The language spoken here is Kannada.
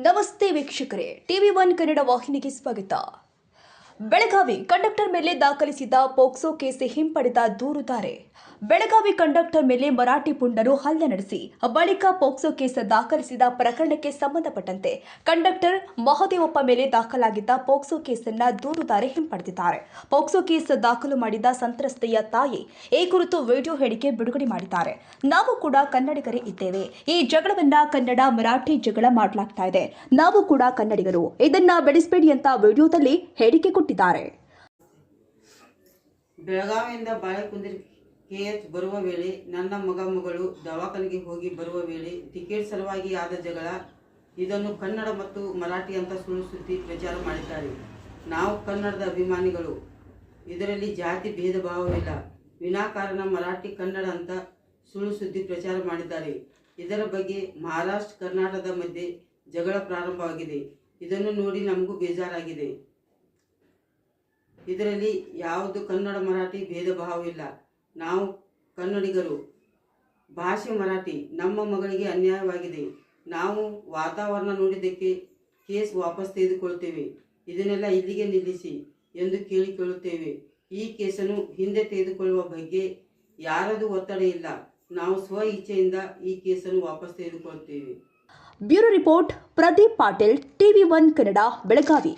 ನಮಸ್ತೆ ವೀಕ್ಷಕರೇ, ಟಿವಿ ಒನ್ ಕನ್ನಡ ವಾಹಿನಿಗೆ ಸ್ವಾಗತ. ಬೆಳಗಾವಿ ಕಂಡಕ್ಟರ್ ಮೇಲೆ ದಾಖಲಿಸಿದ ಪೋಕ್ಸೋ ಕೇಸ್ ಹಿಂಪಡೆದ ದೂರುದಾರೆ. ಬೆಳಗಾವಿ ಕಂಡಕ್ಟರ್ ಮೇಲೆ ಮರಾಠಿ ಪುಂಡರು ಹಲ್ಲೆ ನಡೆಸಿ ಬಳಿಕ ಪೋಕ್ಸೋ ಕೇಸ್ ದಾಖಲಿಸಿದ ಪ್ರಕರಣಕ್ಕೆ ಸಂಬಂಧಪಟ್ಟಂತೆ ಕಂಡಕ್ಟರ್ ಮಹದೇವಪ್ಪ ಮೇಲೆ ದಾಖಲಾಗಿದ್ದ ಪೋಕ್ಸೋ ಕೇಸನ್ನ ದೂರುದಾರೆ ಹಿಂಪಡೆದಿದ್ದಾರೆ. ಪೋಕ್ಸೋ ಕೇಸ್ ದಾಖಲು ಮಾಡಿದ ಸಂತ್ರಸ್ತೆಯ ತಾಯಿ ಈ ಕುರಿತು ವಿಡಿಯೋ ಹೇಳಿಕೆ ಬಿಡುಗಡೆ ಮಾಡಿದ್ದಾರೆ. ನಾವು ಕೂಡ ಕನ್ನಡಿಗರೇ ಇದ್ದೇವೆ. ಈ ಜಗಳವನ್ನ ಕನ್ನಡ ಮರಾಠಿ ಜಗಳ ಮಾಡಲಾಗ್ತಾ ಇದೆ. ನಾವು ಕೂಡ ಕನ್ನಡಿಗರು, ಇದನ್ನ ಬೆಳೆಸಬೇಡಿ ಅಂತ ವಿಡಿಯೋದಲ್ಲಿ ಹೇಳಿಕೆ ಕೊಟ್ಟಿದ್ದಾರೆ. ಬೆಳಗಾವಿಯಿಂದ ಬಾಳೆಕುಂದ್ರಿ KH ಬರುವ ವೇಳೆ ನನ್ನ ಮಗಳು ದವಾಖಾನೆಗೆ ಹೋಗಿ ಬರುವ ವೇಳೆ ಟಿಕೆಟ್ ಸಲುವಾಗಿ ಆದ ಜಗಳ. ಇದನ್ನು ಕನ್ನಡ ಮತ್ತು ಮರಾಠಿ ಅಂತ ಸುಳ್ಳು ಸುದ್ದಿ ಪ್ರಚಾರ ಮಾಡಿದ್ದಾರೆ. ನಾವು ಕನ್ನಡದ ಅಭಿಮಾನಿಗಳು, ಇದರಲ್ಲಿ ಜಾತಿ ಭೇದ ಭಾವವಿಲ್ಲ. ವಿನಾಕಾರಣ ಮರಾಠಿ ಕನ್ನಡ ಅಂತ ಸುಳ್ಳು ಸುದ್ದಿ ಪ್ರಚಾರ ಮಾಡಿದ್ದಾರೆ. ಇದರ ಬಗ್ಗೆ ಮಹಾರಾಷ್ಟ್ರ ಕರ್ನಾಟಕದ ಮಧ್ಯೆ ಜಗಳ ಪ್ರಾರಂಭವಾಗಿದೆ. ಇದನ್ನು ನೋಡಿ ನಮಗೂ ಬೇಜಾರಾಗಿದೆ. ಇದರಲ್ಲಿ ಯಾವುದು ಕನ್ನಡ ಮರಾಠಿ ಭೇದ ಭಾವವಿಲ್ಲ. ನಾವು ಕನ್ನಡಿಗರು, ಭಾಷೆ ಮರಾಠಿ. ನಮ್ಮ ಮಗಳಿಗೆ ಅನ್ಯಾಯವಾಗಿದೆ. ನಾವು ವಾತಾವರಣ ನೋಡಿದ್ದಕ್ಕೆ ಕೇಸ್ ವಾಪಸ್ ತೆಗೆದುಕೊಳ್ತೇವೆ. ಇದನ್ನೆಲ್ಲ ಇಲ್ಲಿಗೆ ನಿಲ್ಲಿಸಿ ಎಂದು ಕೇಳಿಕೊಳ್ಳುತ್ತೇವೆ. ಈ ಕೇಸನ್ನು ಹಿಂದೆ ತೆಗೆದುಕೊಳ್ಳುವ ಬಗ್ಗೆ ಯಾರದು ಒತ್ತಡ ಇಲ್ಲ. ನಾವು ಸ್ವ ಇಚ್ಛೆಯಿಂದ ಈ ಕೇಸನ್ನು ವಾಪಸ್ ತೆಗೆದುಕೊಳ್ತೇವೆ. Bureau report Pradeep Patil, TV one Kannada, Belagavi.